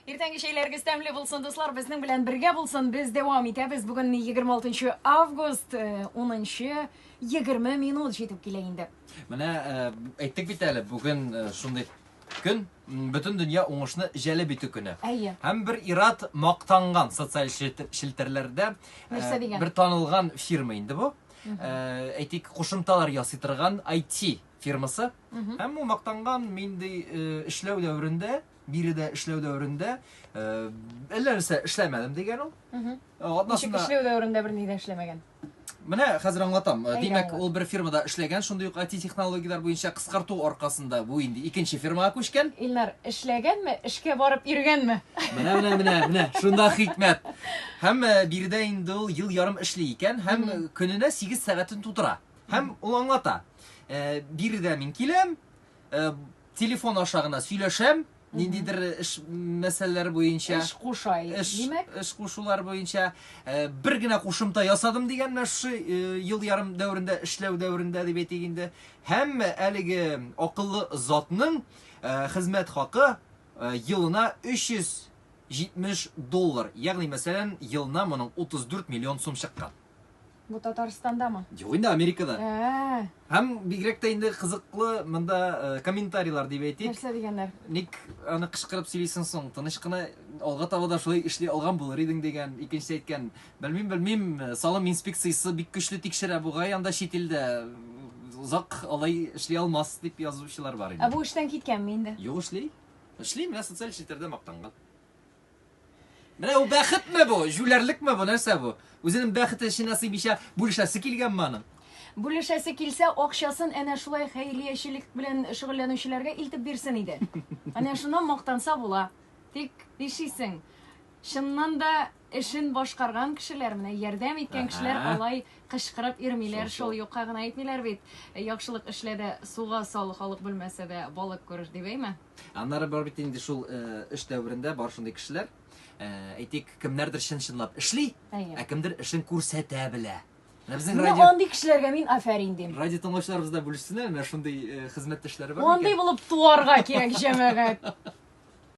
Иртәнге şeyләргә тәмле булсын, дуслар, безнең белән бергә булсын. Без дәвам итәбез. Бүген 26 август, 10-20 минут җитеп килә инде. Менә әйттек бит әле, бүген шундый көн, бөтен дөнья уңышны җәлеп итү көне. Һәм бер ират мактанган социаль шелтерләрдә бер танылган фирма инде бу. Әйтик, кушымталар ясый торган IT фирмасы. Һәм ул мактанган миндә эшләү дәврендә, биредә эшләү дәврендә әллә нәрсә эшләмәдем дигән ул. Ничек эшләү дәврендә берни дә эшләмәгән? Менә хәзер аңлатам. Димәк, ул бер фирмада эшләгән, шундый ук IT технологияләр буенча кыскарту аркасында бу инде икенче фирмага күчкән. Илнар, эшләгәнме, эшкә барып йөргәнме? Менә, шунда хикмәт. Һәм биредә инде ул ел ярым эшли икән, һәм көненә 8 сәгатен тутыра. Һәм ул аңлата. Биредә мин киләм, телефон аша гына сөйләшәм, ниндидер эш мәсьәләләре буенча. Эш кушай, димәк. Эш кушулар буенча бер генә кушымта ясадым дигән менә шу ел ярым дәврендә эшләү дәврендә дип әйтик инде. Һәм әлеге акыллы затның хезмәт хакы елына $370. Ягъни мәсәлән, елына моның 34 миллион сум чыккан. Бу Татарстандамы? Юк инде, Америкада. Һәм бигрәк тә инде кызыклы монда комментарийлар дип әйтик. Нәрсә дигәннәр? Ник аны кычкырып сөйлисең соң, тыныч кына алга таба да шулай эшли алган булыр идең дигән, икенче әйткән. Белмим, салым инспекциясы бик көчле тикшерә бугай, анда чит илдә узак алай эшли алмас дип язучылар бар инде. Бу эштән киткәнме инде? Юк, эшли, менә социаль челтәрдә мактанган. Менә ул бәхетме бу? Жүләрлекме бу? Нәрсә бу? Үзенең бәхете өчен насыйбиша бүлешәсе килгәнме аның? Бүлешәсе килсә, акчасын әнә шулай хәйриячелек белән шөгыльләнүчеләргә илтеп бирсен иде. Әнә шуннан мактанса була. Тик нишисең, чыннан да эшен башкарган кешеләр, менә ярдәм иткән кешеләр алай кычкырып йөрмиләр, шул юкка гына әйтмиләр бит. Яхшылык эшләдә суга сал, халык белмәсә дә балык күрер дип әйме? Аннары бар бит инде шул эш дәврендә бар шундый кешеләр. Әйтик, кемнәрдер чын-чынлап эшли, кемдер эшен күрсәтә белә. Безнең радио андый кешеләргә мин афәрин дим. Радио тыңлаучыларыбыз да бүлешсеннәр, менә шундый хезмәттәшләре бар. Андый булып туарга кирәк җәмәгать.